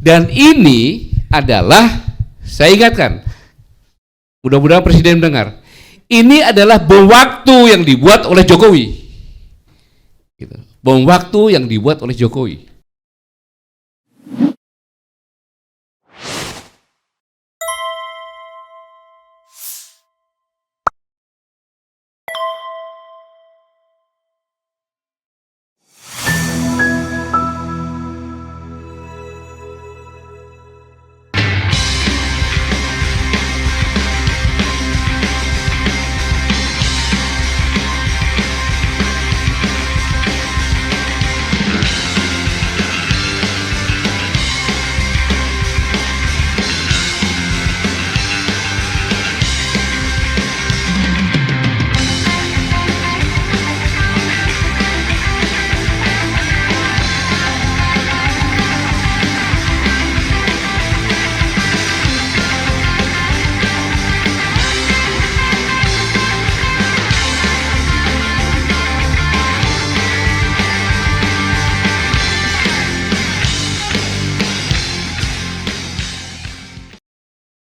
Dan ini adalah, saya ingatkan, mudah-mudahan Presiden mendengar, ini adalah bom waktu yang dibuat oleh Jokowi. Gitu. Bom waktu yang dibuat oleh Jokowi.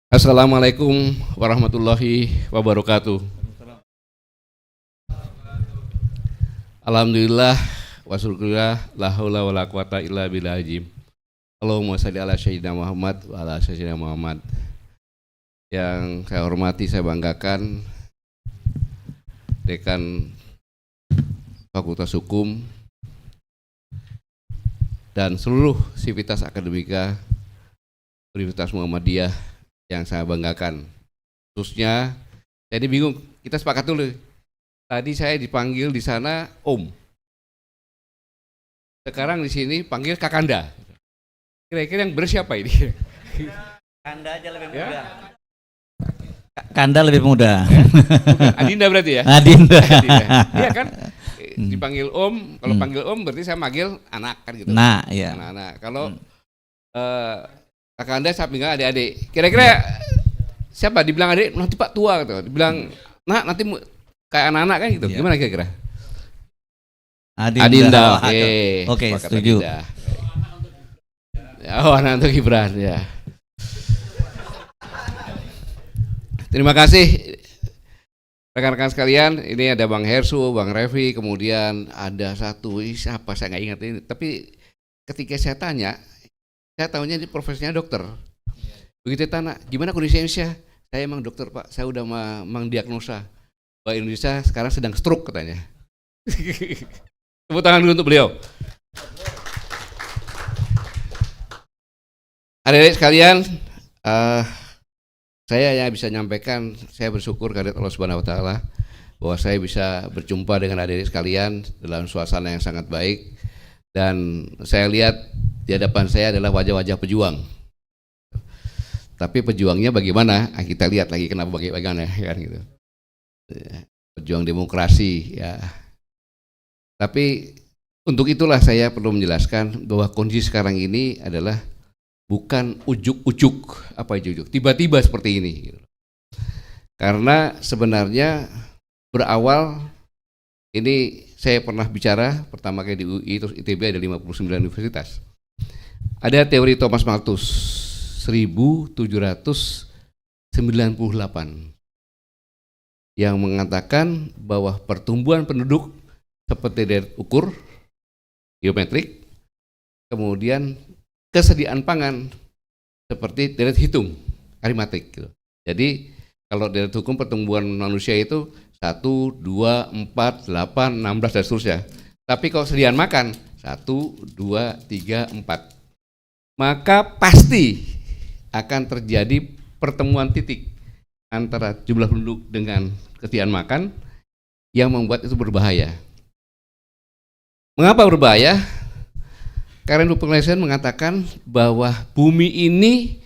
Assalamualaikum warahmatullahi wabarakatuh. Alhamdulillah wasyukurillah la haula wala quwata illa billahil azim. Allahumma shalli ala sayyidina Muhammad wa ala sayyidina Muhammad. Yang saya hormati, saya banggakan Dekan Fakultas Hukum dan seluruh sivitas akademika Universitas Muhammadiyah yang saya banggakan. Khususnya, jadi bingung, kita sepakat dulu. Tadi saya dipanggil di sana Om. Sekarang di sini panggil Kakanda. Kira-kira yang bersiapa ini? Kanda aja lebih muda. Ya? Kanda lebih muda. Adinda berarti ya? Adinda. Iya kan? Dipanggil Om, kalau panggil Om berarti saya manggil anak kan gitu. Nah, iya. Anak-anak. Kalau Kakak Anda saya bilang adik-adik. Kira-kira siapa dibilang adik nanti Pak tua gitu. Dibilang nak nanti kayak anak-anak kan gitu. Gimana kira-kira? Adinda. Oke, setuju. Adinda. Oh, anak untuk Gibran ya. Terima kasih rekan-rekan sekalian. Ini ada Bang Hersu, Bang Revi, kemudian ada satu siapa saya nggak ingat ini. Tapi ketika saya tanya, saya tahunya ini profesinya dokter. Begitu tanya, gimana kondisi Indonesia? Saya emang dokter Pak, saya udah mendiagnosa bahwa Indonesia sekarang sedang stroke katanya. Tepuk tangan dulu untuk beliau. Adik-adik sekalian, saya yang bisa menyampaikan, saya bersyukur kehadirat Allah Subhanahu Wa Taala bahwa saya bisa berjumpa dengan adik-adik sekalian dalam suasana yang sangat baik, dan saya lihat di hadapan saya adalah wajah-wajah pejuang. Tapi pejuangnya bagaimana? Kita lihat lagi kenapa bagaimana kan gitu. Pejuang demokrasi ya. Tapi untuk itulah saya perlu menjelaskan bahwa kondisi sekarang ini adalah bukan ujuk-ujuk, apa ujuk-ujuk, tiba-tiba seperti ini gitu. Karena sebenarnya berawal ini saya pernah bicara pertama kali di UI, terus ITB ada 59 universitas. Ada teori Thomas Malthus 1798 yang mengatakan bahwa pertumbuhan penduduk seperti deret ukur geometrik, kemudian kesediaan pangan seperti deret hitung aritmatik gitu. Jadi kalau deret hukum pertumbuhan manusia itu 1, 2, 4, 8, 16 dan seterusnya. Tapi kalau kesediaan makan 1, 2, 3, 4, maka pasti akan terjadi pertemuan titik antara jumlah penduduk dengan kesediaan makan yang membuat itu berbahaya. Mengapa berbahaya? Karen Population mengatakan bahwa bumi ini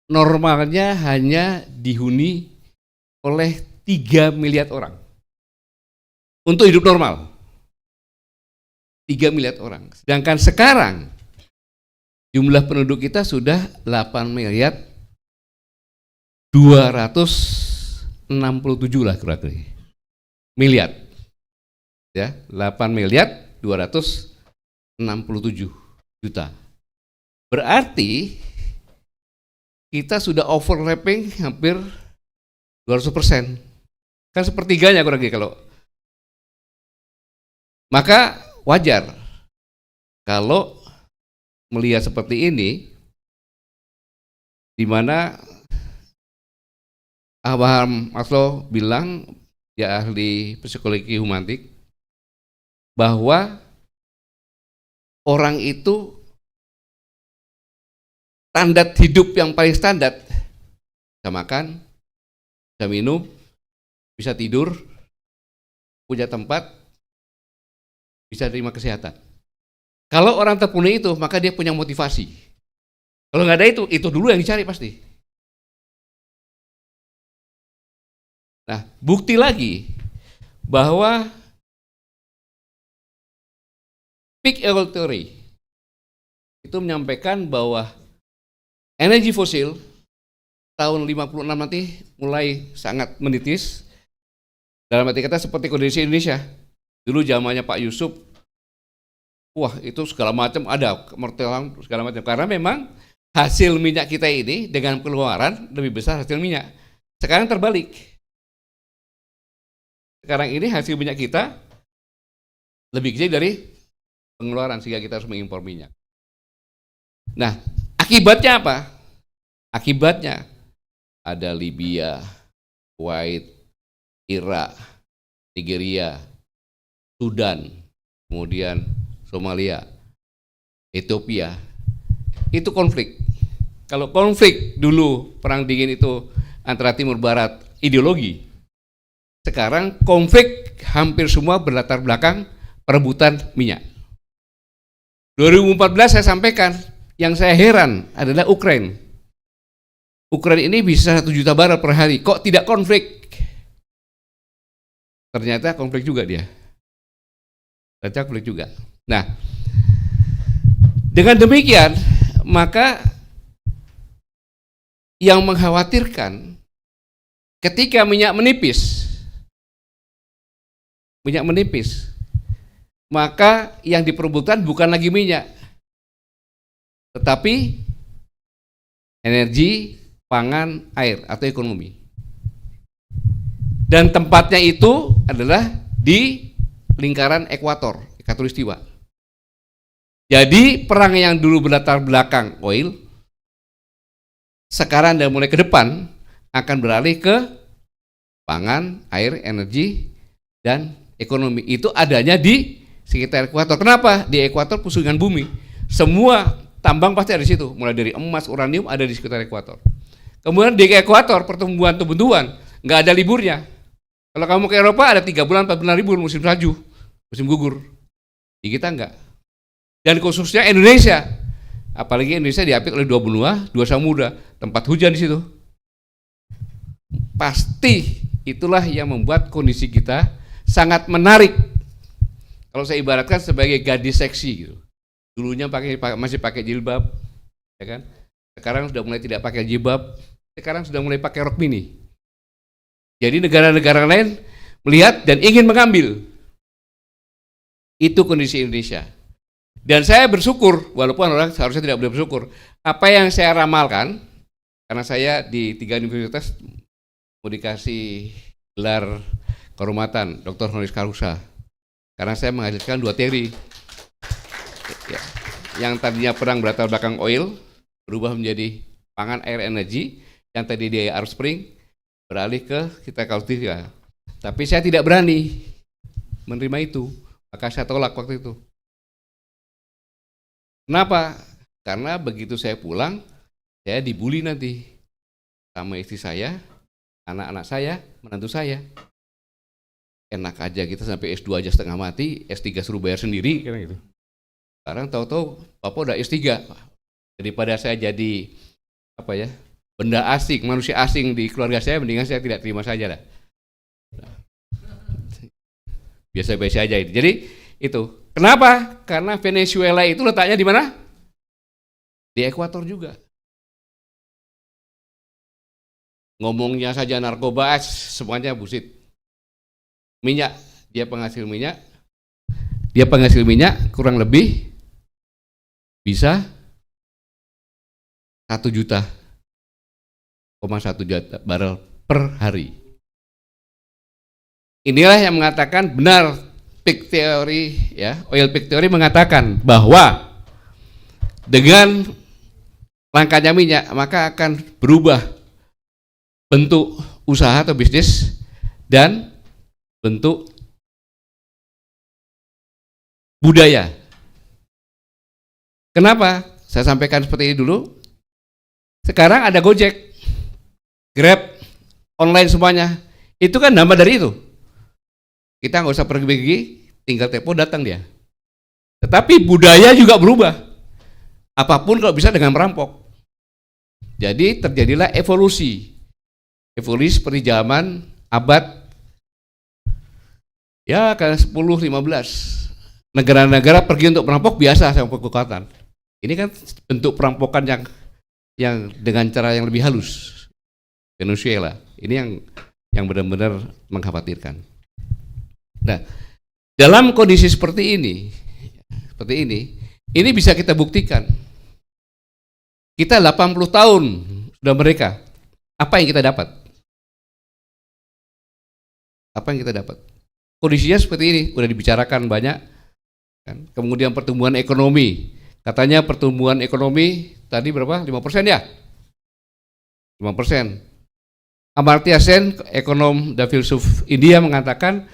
normalnya hanya dihuni oleh 3 miliar orang. Untuk hidup normal. 3 miliar orang. Sedangkan sekarang jumlah penduduk kita sudah 8 miliar 267 lah kira-kira. Miliar. Ya, 8 miliar 267 juta. Berarti kita sudah overlapping hampir 200%. Kan sepertiganya kurang lebih kalau. Maka wajar kalau melihat seperti ini, di mana Abraham Maslow bilang, dia ahli psikologi humanik, bahwa orang itu standar hidup yang paling standar, bisa makan, bisa minum, bisa tidur, punya tempat, bisa terima kesehatan. Kalau orang terpenuhi itu, maka dia punya motivasi. Kalau nggak ada itu dulu yang dicari pasti. Nah, bukti lagi bahwa peak oil theory itu menyampaikan bahwa energi fosil tahun 56 nanti mulai sangat menipis. Dalam arti kata seperti kondisi Indonesia. Dulu zamannya Pak Yusuf, wah itu segala macam ada, kemertelan segala macam. Karena memang hasil minyak kita ini dengan pengeluaran lebih besar hasil minyak. Sekarang terbalik. Sekarang ini hasil minyak kita lebih kecil dari pengeluaran sehingga kita harus mengimpor minyak. Nah, akibatnya apa? Akibatnya ada Libya, Kuwait, Irak, Nigeria, Sudan, kemudian Somalia, Ethiopia. Itu konflik. Kalau konflik dulu perang dingin itu antara timur barat ideologi, sekarang konflik hampir semua berlatar belakang perebutan minyak. 2014 saya sampaikan, yang saya heran adalah Ukraina. Ukraina ini bisa 1 juta barel per hari, kok tidak konflik? Ternyata konflik juga dia. Ternyata konflik juga. Nah, dengan demikian, maka yang mengkhawatirkan ketika minyak menipis, maka yang diperebutkan bukan lagi minyak, tetapi energi, pangan, air atau ekonomi. Dan tempatnya itu adalah di lingkaran ekuator, khatulistiwa. Jadi perang yang dulu berlatar belakang oil, sekarang dan mulai ke depan akan beralih ke pangan, air, energi, dan ekonomi. Itu adanya di sekitar ekuator. Kenapa? Di ekuator pusungan bumi. Semua tambang pasti ada di situ, mulai dari emas, uranium ada di sekitar ekuator. Kemudian di ekuator pertumbuhan-tumbuhan nggak ada liburnya. Kalau kamu ke Eropa ada 3 bulan, 4 bulan libur, musim salju, musim gugur. Di kita enggak. Dan khususnya Indonesia, apalagi Indonesia diapit oleh 2 benua, 2 samudra, tempat hujan di situ. Pasti itulah yang membuat kondisi kita sangat menarik. Kalau saya ibaratkan sebagai gadis seksi gitu. Dulunya masih pakai jilbab, ya kan? Sekarang sudah mulai tidak pakai jilbab, sekarang sudah mulai pakai rok mini. Jadi negara-negara lain melihat dan ingin mengambil. Itu kondisi Indonesia. Dan saya bersyukur, walaupun orang seharusnya tidak boleh bersyukur, apa yang saya ramalkan, karena saya di 3 universitas mau dikasih gelar kehormatan Dr. Honoris Causa, karena saya menghasilkan 2 teori. Ya, yang tadinya perang berlatar belakang oil, berubah menjadi pangan, air, energi, yang tadi di Arab Spring, beralih ke kita khatulistiwa. Tapi saya tidak berani menerima itu, maka saya tolak waktu itu. Kenapa? Karena begitu saya pulang, saya dibully nanti sama istri saya, anak-anak saya, menantu saya. Enak aja kita sampai S2 aja setengah mati, S3 suruh bayar sendiri, kayak gitu. Sekarang tahu-tahu Bapak udah S3. Daripada saya jadi benda asing, manusia asing di keluarga saya, mendingan saya tidak terima saja lah. Biasa-biasa aja itu. Jadi itu. Kenapa? Karena Venezuela itu letaknya di mana? Di ekuator juga. Ngomongnya saja narkoba, semuanya bullshit. Minyak, dia penghasil minyak kurang lebih bisa 1 juta juta barel per hari. Inilah yang mengatakan benar peak theory, ya, oil peak theory mengatakan bahwa dengan langkanya minyak maka akan berubah bentuk usaha atau bisnis dan bentuk budaya. Kenapa? Saya sampaikan seperti ini dulu. Sekarang ada Gojek, Grab, online semuanya. Itu kan nambah dari itu. Kita nggak usah pergi-pergi, tinggal telepon datang dia. Tetapi budaya juga berubah. Apapun kalau bisa dengan merampok. Jadi terjadilah evolusi. Evolusi seperti zaman abad ya ke 10-15. Negara-negara pergi untuk merampok biasa sama kekuatan. Ini kan bentuk perampokan yang dengan cara yang lebih halus. Venezuela. Ini yang benar-benar mengkhawatirkan. Nah, dalam kondisi seperti ini bisa kita buktikan. Kita 80 tahun sudah mereka. Apa yang kita dapat? Apa yang kita dapat? Kondisinya seperti ini, udah dibicarakan banyak. Kan? Kemudian pertumbuhan ekonomi. Katanya pertumbuhan ekonomi tadi berapa? 5% ya? 5%. Amartya Sen, ekonom dan filsuf India mengatakan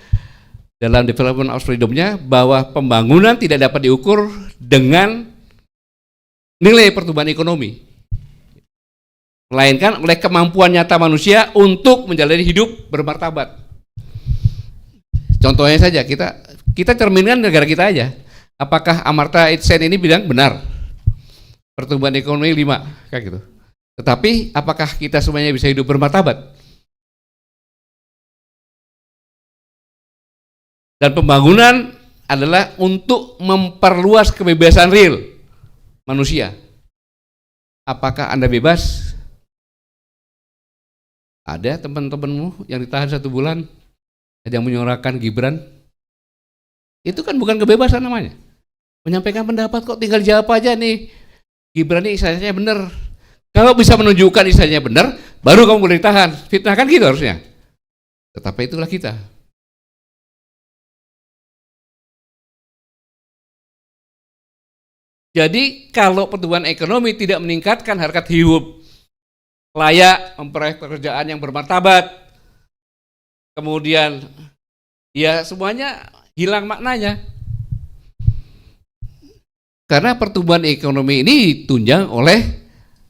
dalam Development of Freedom-nya bahwa pembangunan tidak dapat diukur dengan nilai pertumbuhan ekonomi, melainkan oleh kemampuan nyata manusia untuk menjalani hidup bermartabat. Contohnya saja, kita cerminkan negara kita aja. Apakah Amartya Sen ini bilang benar pertumbuhan ekonomi 5 kayak gitu. Tetapi apakah kita semuanya bisa hidup bermartabat? Dan pembangunan adalah untuk memperluas kebebasan real manusia. Apakah Anda bebas? Ada teman-temanmu yang ditahan 1 bulan, ada yang menyuarakan Gibran. Itu kan bukan kebebasan namanya. Menyampaikan pendapat kok tinggal jawab aja nih. Gibran ini istilahnya benar. Kalau bisa menunjukkan istilahnya benar, baru kamu boleh ditahan. Fitnah kan gitu harusnya. Tetapi itulah kita. Jadi kalau pertumbuhan ekonomi tidak meningkatkan harkat hidup layak, memperoleh pekerjaan yang bermartabat, kemudian ya semuanya hilang maknanya. Karena pertumbuhan ekonomi ini ditunjang oleh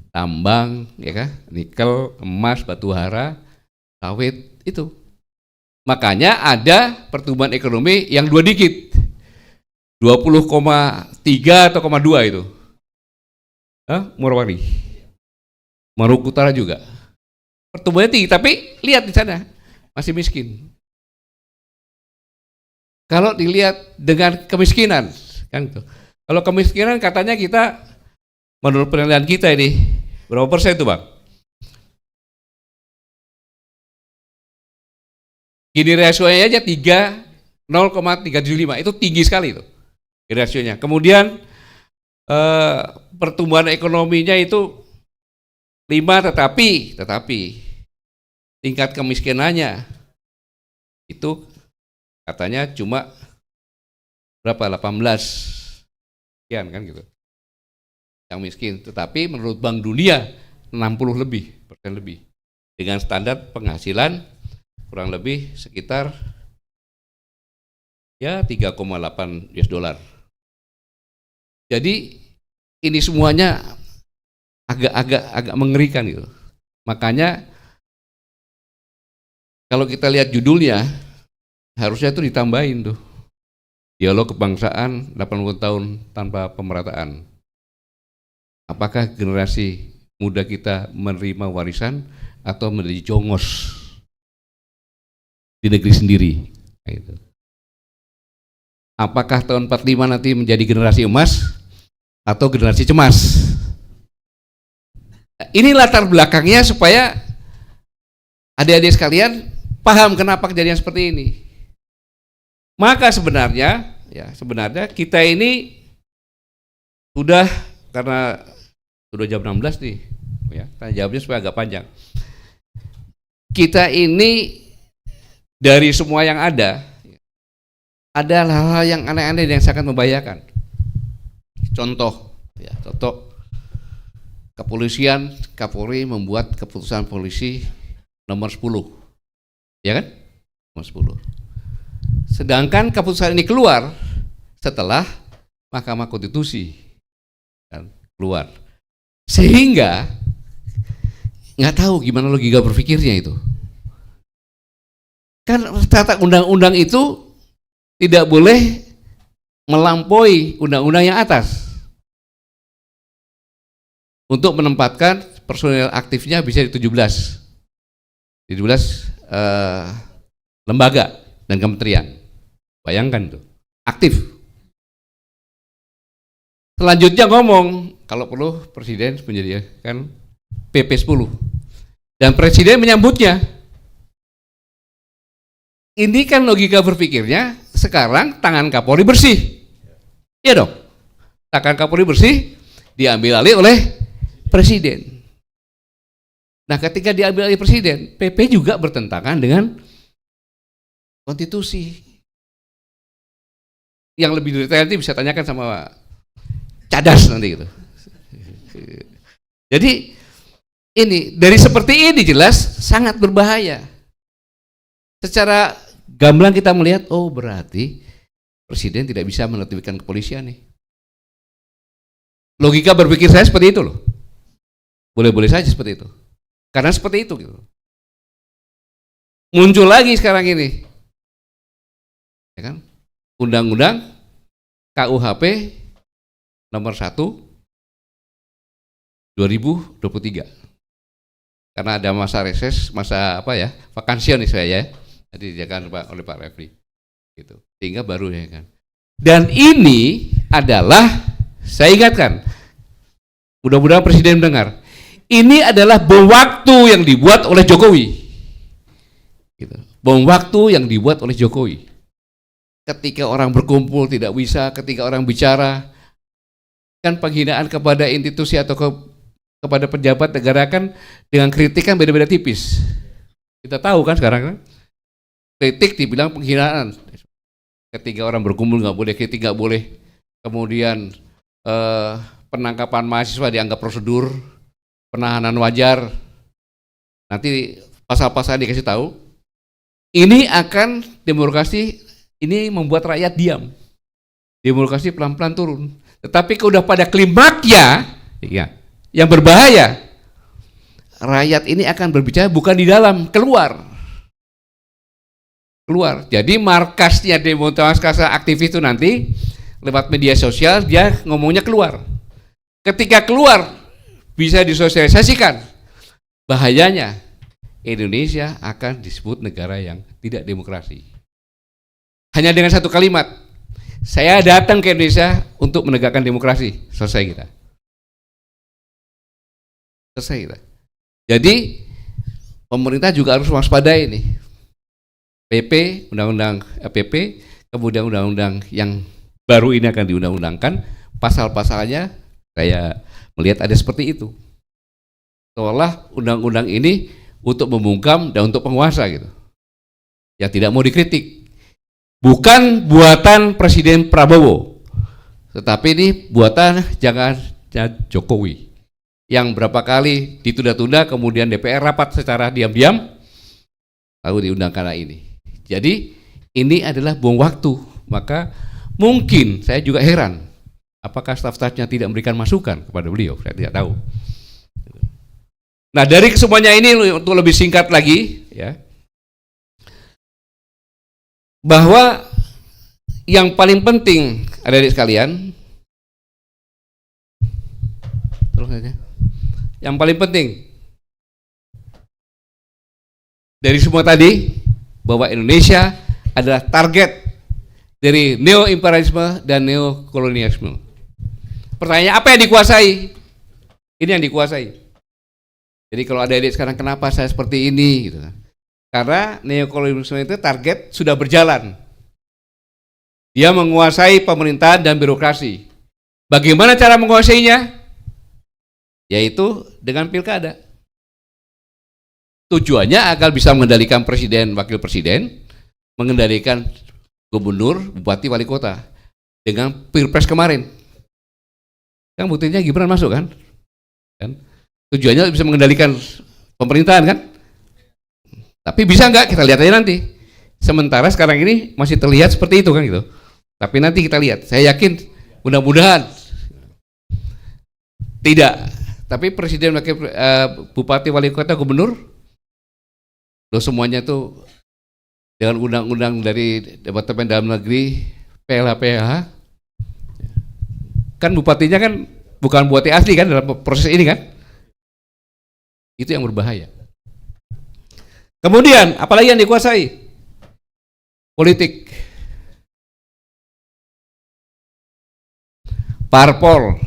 tambang, ya kan, nikel, emas, batu bara, sawit itu. Makanya ada pertumbuhan ekonomi yang 2 digit, 20,3 atau 0,2 itu. Morowali, Maluku Utara juga. Pertumbuhannya tinggi, tapi lihat di sana masih miskin. Kalau dilihat dengan kemiskinan, kan itu. Kalau kemiskinan katanya kita, menurut penelitian kita ini, berapa persen itu Bang? Gini rasionya aja 0,375, itu tinggi sekali itu rasionya. Kemudian pertumbuhan ekonominya itu 5, tetapi tingkat kemiskinannya itu katanya cuma berapa? 18 sekian kan gitu. Yang miskin, tetapi menurut Bank Dunia 60% lebih dengan standar penghasilan kurang lebih sekitar ya 3,8 US dollar. Jadi ini semuanya agak mengerikan gitu. Makanya kalau kita lihat judulnya harusnya itu ditambahin tuh. Dialog kebangsaan 80 tahun tanpa pemerataan. Apakah generasi muda kita menerima warisan atau menjadi jongos di negeri sendiri? Gitu. Apakah tahun 45 nanti menjadi generasi emas atau generasi cemas? Ini latar belakangnya supaya adik-adik sekalian paham kenapa kejadian seperti ini. Maka sebenarnya kita ini sudah, karena sudah jam 16 nih, ya, karena jawabnya supaya agak panjang. kita ini dari semua yang ada hal-hal yang aneh-aneh yang sangat membahayakan. Contoh, kepolisian, Kapolri membuat keputusan polisi nomor 10, ya kan? Nomor 10. Sedangkan keputusan ini keluar setelah Mahkamah Konstitusi kan, keluar, sehingga nggak tahu gimana logika berpikirnya itu. Kan tata undang-undang itu tidak boleh melampaui undang-undang yang atas. Untuk menempatkan personil aktifnya bisa di 17 lembaga dan kementerian. Bayangkan tuh, aktif. Selanjutnya ngomong, kalau perlu Presiden menyediakan PP 10. Dan Presiden menyambutnya. Ini kan logika berpikirnya, sekarang tangan Kapolri bersih. Iya dong, tangan Kapolri bersih, diambil alih oleh Presiden. Nah, ketika diambil alih Presiden, PP juga bertentangan dengan konstitusi. Yang lebih detail itu bisa tanyakan sama Cadas nanti gitu. Jadi ini dari seperti ini jelas sangat berbahaya. Secara gamblang kita melihat, oh berarti Presiden tidak bisa menotifikasikan kepolisian nih. Logika berpikir saya seperti itu loh. Boleh-boleh saja seperti itu. Karena seperti itu gitu. Muncul lagi sekarang ini. Ya kan? Undang-undang KUHP nomor 1 2023. Karena ada masa reses, masa vakansi nih saya ya. Tadi dijaga oleh Pak Refli. Gitu. Sehingga baru ya kan. Dan ini adalah, saya ingatkan, mudah-mudahan Presiden mendengar, ini adalah bom waktu yang dibuat oleh Jokowi. Gitu. Bom waktu yang dibuat oleh Jokowi. Ketika orang berkumpul tidak bisa, ketika orang bicara, kan penghinaan kepada institusi atau kepada pejabat negara kan dengan kritik kan beda-beda tipis. Kita tahu kan sekarang kan, kritik dibilang penghinaan. Ketika orang berkumpul nggak boleh, kritik nggak boleh. Kemudian penangkapan mahasiswa dianggap prosedur, penahanan wajar. Nanti pasal-pasal dikasih tahu. Ini akan demokrasi, ini membuat rakyat diam. Demokrasi pelan-pelan turun. Tetapi kalau udah pada klimaknya, ya, yang berbahaya, rakyat ini akan berbicara bukan di dalam, keluar. Jadi markasnya demonstrasi aktivis itu nanti lewat media sosial dia ngomongnya keluar. Ketika keluar bisa disosialisasikan. Bahayanya Indonesia akan disebut negara yang tidak demokrasi. Hanya dengan satu kalimat, saya datang ke Indonesia untuk menegakkan demokrasi. Selesai kita. Jadi pemerintah juga harus waspadai ini. PP, undang-undang PP, kemudian undang-undang yang baru ini akan diundang-undangkan, pasal-pasalnya saya melihat ada seperti itu. Seolah undang-undang ini untuk membungkam dan untuk penguasa gitu. Yang tidak mau dikritik. Bukan buatan Presiden Prabowo, tetapi ini buatan jangan Jokowi. Yang berapa kali ditunda-tunda, kemudian DPR rapat secara diam-diam, lalu diundangkan ini. Jadi ini adalah bom waktu. Maka mungkin saya juga heran, apakah staf-stafnya tidak memberikan masukan kepada beliau, saya tidak tahu. Nah, dari kesemuanya ini untuk lebih singkat lagi ya, bahwa yang paling penting adik-adik sekalian, terus saja, yang paling penting dari semua tadi, bahwa Indonesia adalah target dari neo-imperialisme dan neo-kolonialisme. Pertanyaannya, apa yang dikuasai? Ini yang dikuasai. Jadi kalau ada adik sekarang, kenapa saya seperti ini? Gitu. Karena neo-kolonialisme itu target sudah berjalan. Dia menguasai pemerintahan dan birokrasi. Bagaimana cara menguasainya? Yaitu dengan pilkada. Tujuannya agar bisa mengendalikan presiden, wakil presiden, mengendalikan gubernur, bupati, wali kota dengan Pilpres kemarin. Kan buktinya Gibran masuk kan? Tujuannya bisa mengendalikan pemerintahan kan? Tapi bisa nggak? Kita lihat aja nanti. Sementara sekarang ini masih terlihat seperti itu kan gitu. Tapi nanti kita lihat. Saya yakin mudah-mudahan tidak. Tapi presiden, wakil bupati, wali kota, gubernur, loh semuanya tuh dengan undang-undang dari Departemen Dalam Negeri, PLH, kan bupatinya kan bukan bupati asli kan dalam proses ini kan. Itu yang berbahaya. Kemudian apalagi yang dikuasai? Politik. Parpol,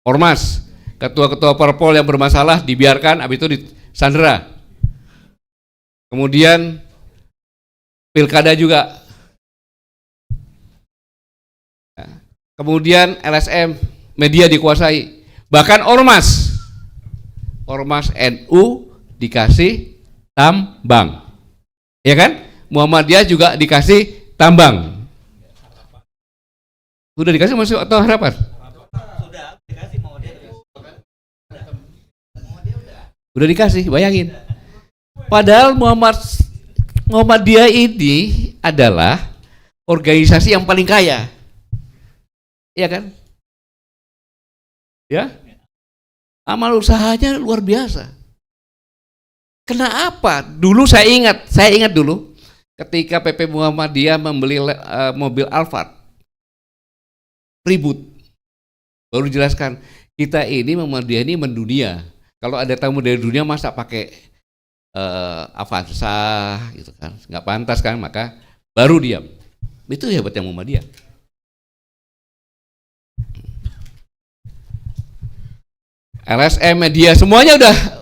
ormas, ketua-ketua parpol yang bermasalah dibiarkan, habis itu disandera. Kemudian pilkada juga. Kemudian LSM, media dikuasai. Bahkan ormas NU dikasih tambang. Ya kan? Muhammadiyah juga dikasih tambang. Sudah dikasih masuk atau harapan? Sudah dikasih Muhammadiyah. Udah dikasih, bayangin. Padahal Muhammadiyah ini adalah organisasi yang paling kaya. Iya kan? Ya? Amal usahanya luar biasa. Kenapa? Dulu saya ingat dulu ketika PP Muhammadiyah membeli mobil Alphard ribut. Baru jelaskan, kita ini Muhammadiyah ini mendunia. Kalau ada tamu dari dunia masa pakai Avanza gitu kan, nggak pantas kan, maka baru diam. Itu hebatnya Muhammadiyah. LSM, media, semuanya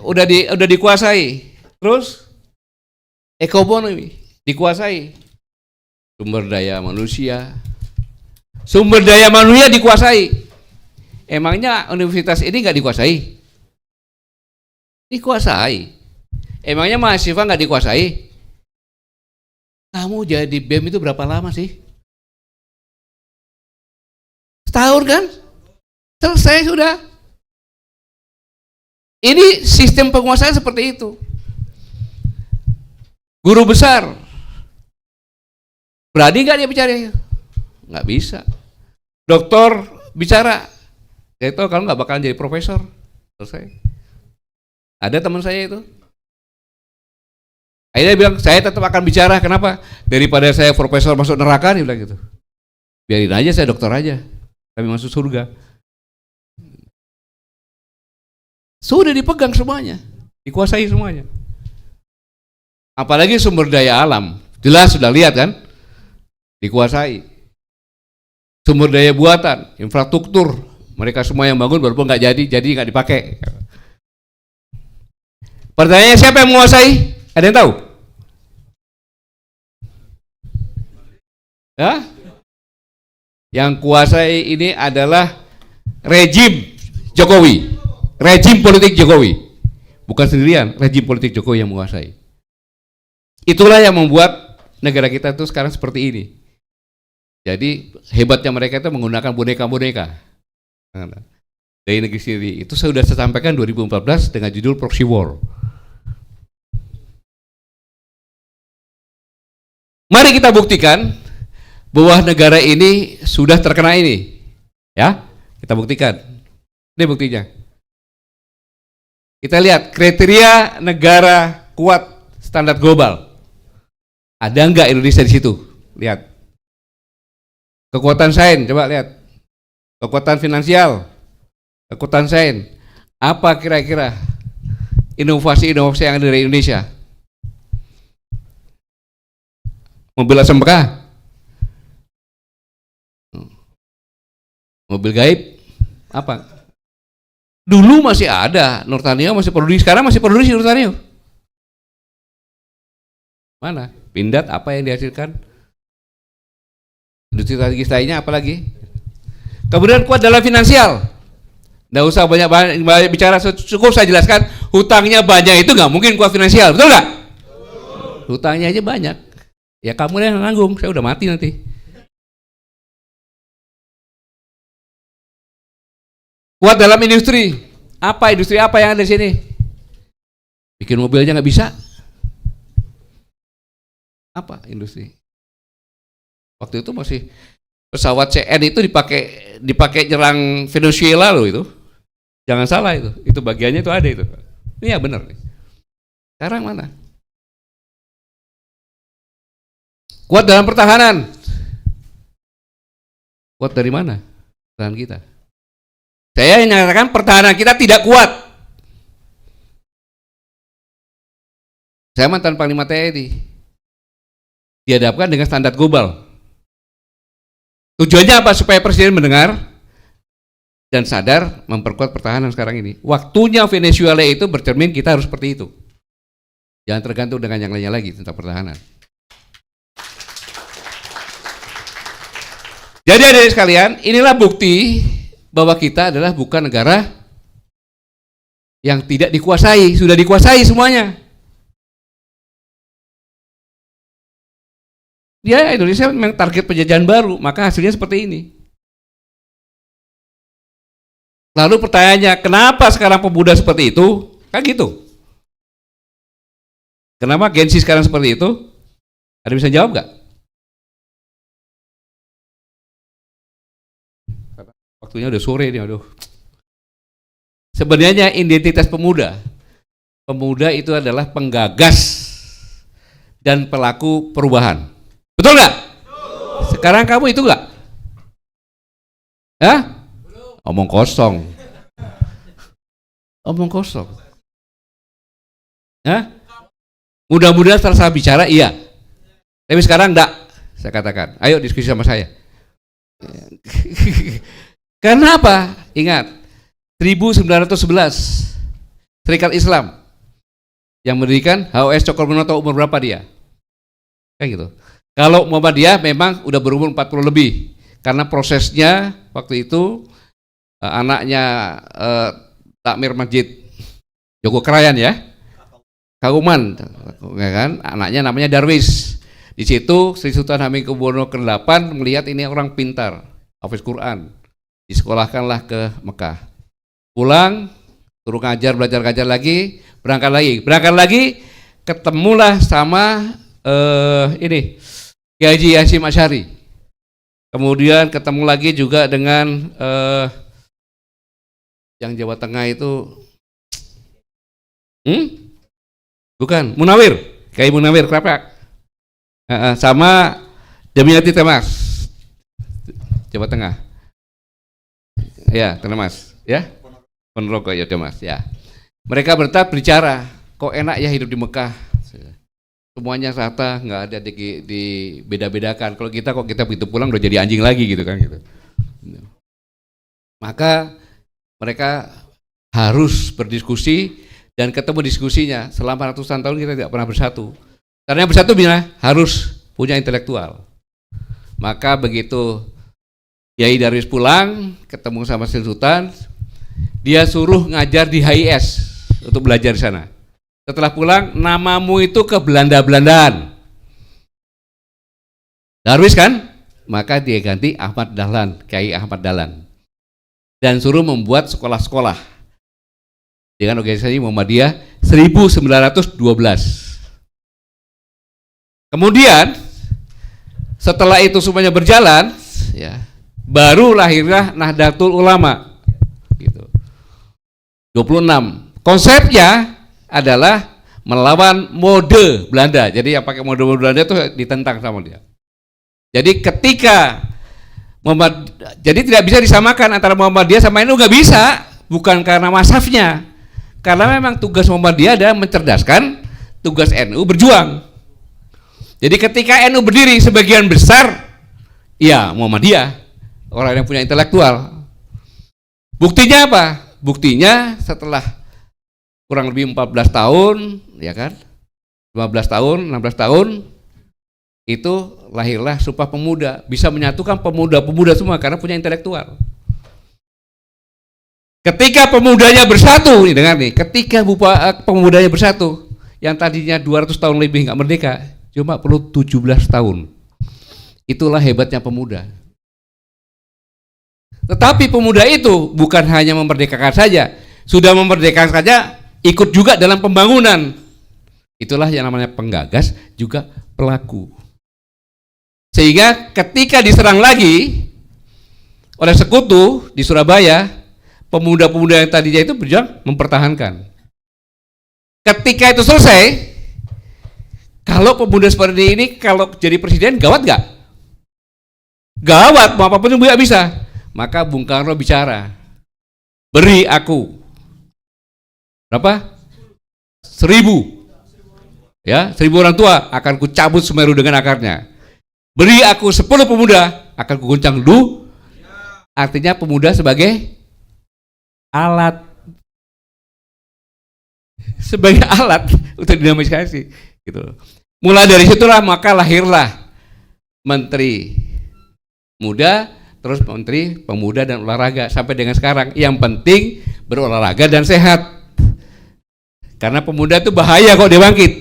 udah dikuasai. Terus ekonomi dikuasai. Sumber daya manusia dikuasai. Emangnya universitas ini nggak dikuasai? Dikuasai. Emangnya mahasiswa nggak dikuasai? Kamu jadi BEM itu berapa lama sih? Setahun kan? Selesai sudah. Ini sistem penguasaan seperti itu. Guru besar, berani nggak dia bicara? Nggak bisa. Doktor bicara, saya tahu kalau nggak bakalan jadi profesor. Selesai. Ada teman saya itu. Akhirnya bilang, saya tetap akan bicara. Kenapa? Daripada saya profesor masuk neraka, dia bilang gitu. Biarin aja saya dokter aja, kami masuk surga. Sudah dipegang semuanya, dikuasai semuanya. Apalagi sumber daya alam, jelas sudah lihat kan, dikuasai. Sumber daya buatan, infrastruktur, mereka semua yang bangun walaupun nggak jadi nggak dipakai. Pertanyaannya siapa yang menguasai? Ada yang tahu? Ya? Yang kuasai ini adalah rejim Jokowi. Rejim politik Jokowi, bukan sendirian, rejim politik Jokowi yang menguasai. Itulah yang membuat negara kita itu sekarang seperti ini. Jadi hebatnya mereka itu menggunakan boneka-boneka dari negeri sendiri. Itu sudah saya sampaikan 2014 dengan judul Proxy War. Mari kita buktikan bahwa negara ini sudah terkena ini. Ya, kita buktikan. Ini buktinya. Kita lihat kriteria negara kuat standar global. Ada enggak Indonesia di situ? Lihat. Kekuatan sains, coba lihat. Kekuatan finansial, kekuatan sains. Apa kira-kira inovasi-inovasi yang ada dari Indonesia? Mobil SMK? Mobil gaib? Apa? Dulu masih ada, Nurtanio masih produksi, sekarang masih produksi Nurtanio. Mana? Pindad apa yang dihasilkan? Industri strategis lainnya apa lagi? Kemudian kuat dalam finansial. Nggak usah banyak bicara, cukup saya jelaskan. Hutangnya banyak itu nggak mungkin kuat finansial, betul nggak? Hutangnya aja banyak. Ya kamu yang nanggung, saya udah mati nanti. Kuat dalam industri. Apa industri apa yang ada di sini? Bikin mobil aja nggak bisa. Apa industri? Waktu itu masih pesawat CN itu dipakai nyerang Venezuela loh itu. Jangan salah itu bagiannya itu ada itu. Ini ya benar. Sekarang mana? Kuat dalam pertahanan. Kuat dari mana? Pertahanan kita. Saya menyatakan pertahanan kita tidak kuat. Saya mantan Panglima TNI. Dihadapkan dengan standar global. Tujuannya apa? Supaya Presiden mendengar dan sadar memperkuat pertahanan sekarang ini. Waktunya Venezuela itu bercermin kita harus seperti itu. Jangan tergantung dengan yang lainnya lagi tentang pertahanan. Jadi adik sekalian, inilah bukti bahwa kita adalah bukan negara yang tidak dikuasai, sudah dikuasai semuanya. Ya, Indonesia memang target penjajahan baru, maka hasilnya seperti ini. Lalu pertanyaannya, kenapa sekarang pemuda seperti itu? Kan gitu. Kenapa Gen Z sekarang seperti itu? Ada bisa jawab nggak? Waktunya udah sore nih, aduh. Sebenarnya identitas pemuda itu adalah penggagas dan pelaku perubahan. Betul nggak? Sekarang kamu itu nggak? Hah? Omong kosong. Omong kosong. Hah? Mudah-mudahan setelah saya bicara iya. Tapi sekarang enggak, saya katakan. Ayo diskusi sama saya. Karena apa? Ingat, 1911 Serikat Islam yang mendirikan HOS Cokroaminoto umur berapa dia? Kayak gitu. Kalau Muhammadiyah memang udah berumur 40 lebih. Karena prosesnya waktu itu anaknya Takmir Masjid Joko Krayan ya. Kauman, ya kan? Anaknya namanya Darwis. Di situ Sri Sultan Hamengkubuwono ke-8 melihat ini orang pintar, hafiz Quran. Disekolahkanlah ke Mekah. Pulang, suruh ngajar, belajar lagi, berangkat lagi, ketemulah sama ini Kiai Haji Hasyim Asy'ari. Kemudian ketemu lagi juga dengan yang Jawa Tengah itu, bukan Munawir, Kiai Munawir Krapak, sama Demiati Temas, Jawa Tengah. Ya, Temas, ya, Ponorogo ya Temas, ya. Mereka berbicara, kok enak ya hidup di Mekah. Semuanya rata, nggak ada di beda-bedakan. Kalau kita kok kita begitu pulang udah jadi anjing lagi gitu kan gitu. Maka mereka harus berdiskusi dan ketemu diskusinya. Selama ratusan tahun kita tidak pernah bersatu. Karena yang bersatu harus punya intelektual. Maka begitu Kiai Darwis pulang, ketemu sama Sri Sultan, dia suruh ngajar di HIS untuk belajar di sana. Setelah pulang, namamu itu ke Belanda-Belandaan. Darwis kan? Maka dia ganti Ahmad Dahlan, Kiai Ahmad Dahlan. Dan suruh membuat sekolah-sekolah dengan organisasi Muhammadiyah 1912. Kemudian setelah itu semuanya berjalan, ya, baru lahirlah Nahdlatul Ulama. Gitu. 26. Konsepnya adalah melawan mode Belanda. Jadi yang pakai mode Belanda itu ditentang sama dia. Jadi ketika jadi tidak bisa disamakan antara Muhammadiyah sama NU, nggak bisa, bukan karena masafnya, karena memang tugas Muhammadiyah adalah mencerdaskan, tugas NU berjuang. Jadi ketika NU berdiri sebagian besar, ya Muhammadiyah, orang yang punya intelektual. Buktinya apa? Buktinya setelah kurang lebih 14 tahun, ya kan? 15 tahun, 16 tahun, itu lahirlah Sumpah Pemuda, bisa menyatukan pemuda-pemuda semua karena punya intelektual. Ketika pemudanya bersatu, nih dengar nih, ketika pemudanya bersatu, yang tadinya 200 tahun lebih nggak merdeka, cuma perlu 17 tahun. Itulah hebatnya pemuda. Tetapi pemuda itu bukan hanya memerdekakan saja, sudah memerdekakan saja, ikut juga dalam pembangunan. Itulah yang namanya penggagas, juga pelaku. Sehingga ketika diserang lagi oleh sekutu di Surabaya, pemuda-pemuda yang tadinya itu berjuang mempertahankan. Ketika itu selesai, kalau pemuda seperti ini kalau jadi presiden gawat gak? Gawat, mau apapun juga bisa. Maka Bung Karno bicara, beri aku berapa? 1000, ya, 1000 orang tua akan kucabut Semeru dengan akarnya. Beri aku 10 pemuda akan kuguncang dulu. Artinya pemuda sebagai alat, untuk dinamisasi, gitu. Mulai dari situlah maka lahirlah Menteri Muda, terus Menteri Pemuda dan Olahraga sampai dengan sekarang. Yang penting berolahraga dan sehat. Karena pemuda itu bahaya kok dia bangkit.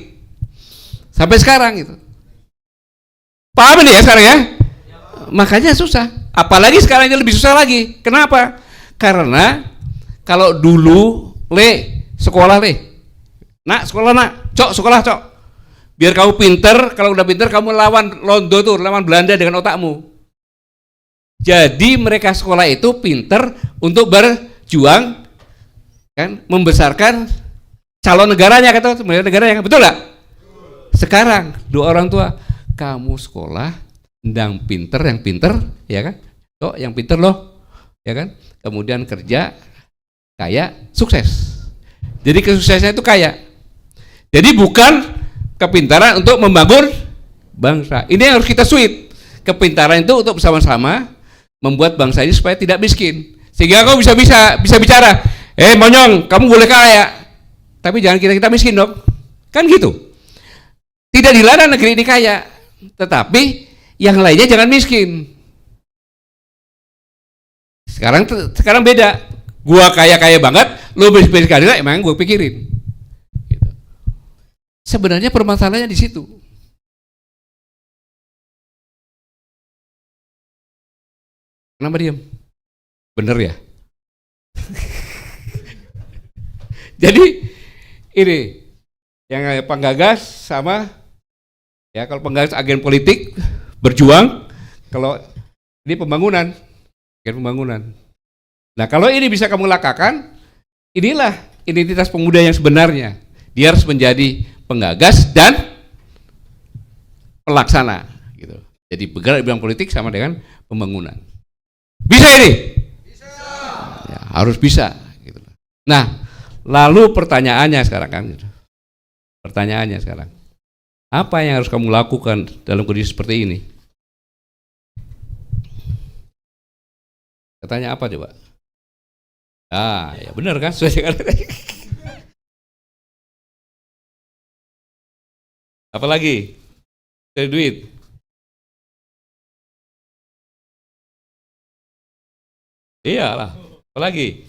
Sampai sekarang itu. Paham ini ya sekarang ya? Makanya susah. Apalagi sekarang ini lebih susah lagi. Kenapa? Karena kalau dulu sekolah nak sekolah nak, cok sekolah cok, biar kamu pinter. Kalau udah pinter kamu lawan Londo tuh, lawan Belanda dengan otakmu. Jadi mereka sekolah itu pinter untuk berjuang, kan, membesarkan calon negaranya, kata negaranya, betul nggak? Sekarang dua orang tua, kamu sekolah, ndang pinter, yang pinter, ya kan? Cok yang pinter loh, ya kan? Kemudian kerja, kaya, sukses. Jadi kesuksesannya itu kaya. Jadi bukan kepintaran untuk membangun bangsa. Ini yang harus kita switch. Kepintaran itu untuk bersama-sama membuat bangsa ini supaya tidak miskin. Sehingga kau bisa bicara, monyong, kamu boleh kaya, tapi jangan kita miskin dong. Kan gitu. Tidak dilarang negeri ini kaya, tetapi yang lainnya jangan miskin. Sekarang beda. Gua kaya banget, lo miskin sekali lah, emang gua pikirin. Gitu. Sebenarnya permasalahannya di situ. Kenapa diam? Bener ya? Jadi ini yang penggagas sama, ya, kalau penggagas agen politik berjuang, kalau ini pembangunan, agen pembangunan. Nah kalau ini bisa kamu lakukan, inilah identitas pemuda yang sebenarnya. Dia harus menjadi penggagas dan pelaksana, gitu. Jadi bergerak di bidang politik sama dengan pembangunan. Bisa ini? Bisa. Ya, harus bisa. Gitu. Nah, lalu pertanyaannya sekarang kan, gitu. Pertanyaannya sekarang, apa yang harus kamu lakukan dalam kondisi seperti ini? Katanya apa coba? Ah, ya benar kan? Apalagi? Cari duit. Iyalah. Apalagi?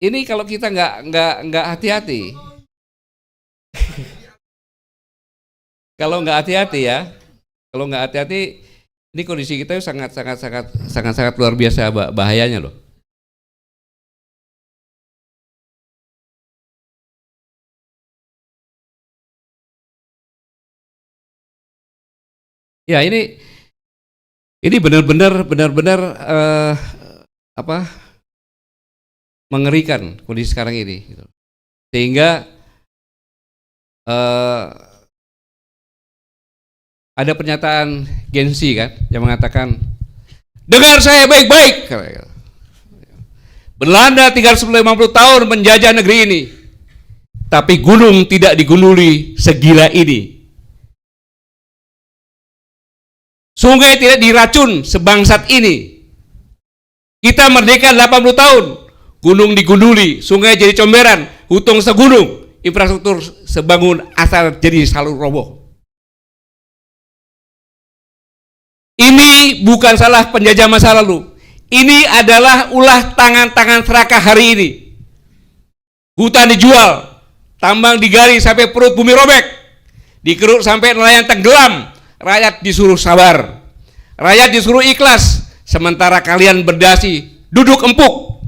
Ini kalau kita nggak hati-hati, kalau nggak hati-hati, ini kondisi kita sangat luar biasa bahayanya loh. Ya ini benar-benar mengerikan kondisi sekarang ini, gitu. Sehingga ada pernyataan Gen Z kan yang mengatakan, dengar saya baik-baik, Belanda 350 tahun menjajah negeri ini, tapi gunung tidak digunduli segila ini. Sungai tidak diracun sebangsat ini. Kita merdeka 80 tahun, gunung digunduli, sungai jadi comberan, hutung segunung, infrastruktur sebangun asal jadi salur roboh. Ini bukan salah penjajah masa lalu. Ini adalah ulah tangan-tangan serakah hari ini. Hutan dijual, tambang digali sampai perut bumi robek, dikeruk sampai nelayan tenggelam, rakyat disuruh sabar, rakyat disuruh ikhlas, sementara kalian berdasi, duduk empuk,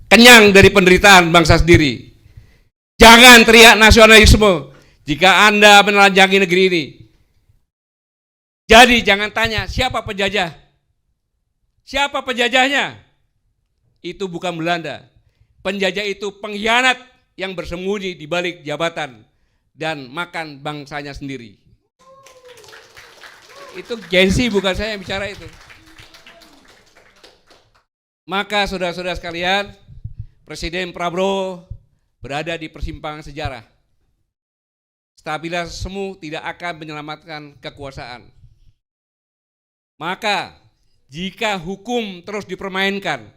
kenyang dari penderitaan bangsa sendiri. Jangan teriak nasionalisme jika Anda menelanjangi negeri ini. Jadi jangan tanya siapa penjajah. Siapa penjajahnya? Itu bukan Belanda. Penjajah itu pengkhianat yang bersembunyi di balik jabatan dan makan bangsanya sendiri. Itu gengsi, bukan saya yang bicara itu. Maka saudara-saudara sekalian, Presiden Prabowo berada di persimpangan sejarah. Stabilitas-semu tidak akan menyelamatkan kekuasaan. Maka jika hukum terus dipermainkan,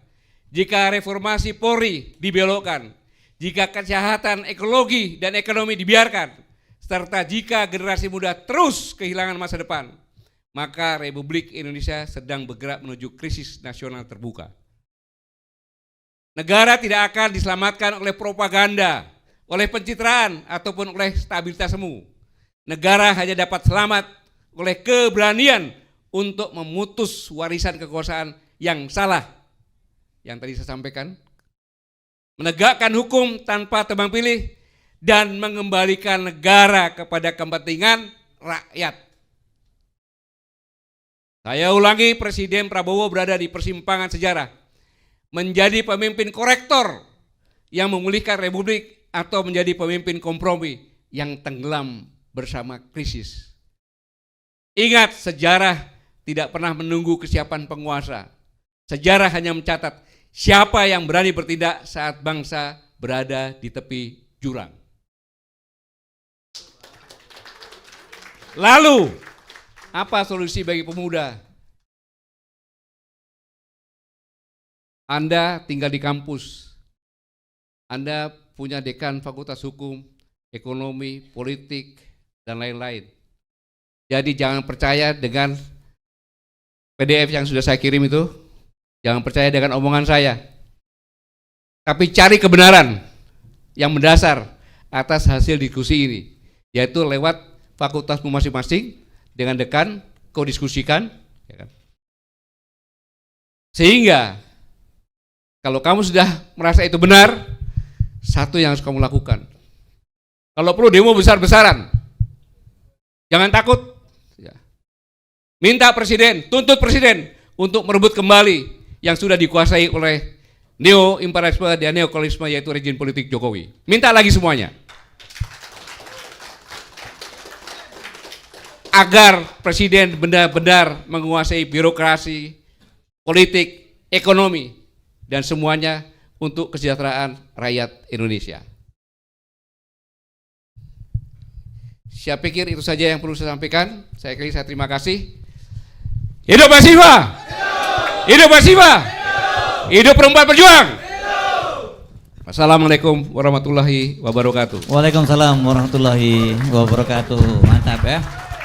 jika reformasi Polri dibelokkan, jika kesehatan ekologi dan ekonomi dibiarkan, serta jika generasi muda terus kehilangan masa depan, maka Republik Indonesia sedang bergerak menuju krisis nasional terbuka. Negara tidak akan diselamatkan oleh propaganda, oleh pencitraan, ataupun oleh stabilitas semu. Negara hanya dapat selamat oleh keberanian untuk memutus warisan kekuasaan yang salah. Yang tadi saya sampaikan, menegakkan hukum tanpa tebang pilih, dan mengembalikan negara kepada kepentingan rakyat. Saya ulangi, Presiden Prabowo berada di persimpangan sejarah, menjadi pemimpin korektor yang memulihkan republik atau menjadi pemimpin kompromi yang tenggelam bersama krisis. Ingat, sejarah tidak pernah menunggu kesiapan penguasa. Sejarah hanya mencatat siapa yang berani bertindak saat bangsa berada di tepi jurang. Lalu, apa solusi bagi pemuda? Anda tinggal di kampus, Anda punya dekan fakultas hukum, ekonomi, politik, dan lain-lain. Jadi jangan percaya dengan PDF yang sudah saya kirim itu, jangan percaya dengan omongan saya, tapi cari kebenaran yang mendasar atas hasil diskusi ini, yaitu lewat fakultasmu masing-masing dengan dekan, kau diskusikan, ya kan? Sehingga kalau kamu sudah merasa itu benar, satu yang harus kamu lakukan, kalau perlu demo besar-besaran, jangan takut, ya. Minta presiden, tuntut presiden untuk merebut kembali yang sudah dikuasai oleh neo-imperialisme dan neokolonialisme, yaitu rejim politik Jokowi. Minta lagi semuanya. Agar presiden benar-benar menguasai birokrasi, politik, ekonomi, dan semuanya untuk kesejahteraan rakyat Indonesia. Saya pikir itu saja yang perlu saya sampaikan. Saya terima kasih. Hidup Pak Siva! Hidup Pak Siva! Hidup perempuan berjuang! Assalamualaikum warahmatullahi wabarakatuh. Waalaikumsalam warahmatullahi wabarakatuh. Mantap ya.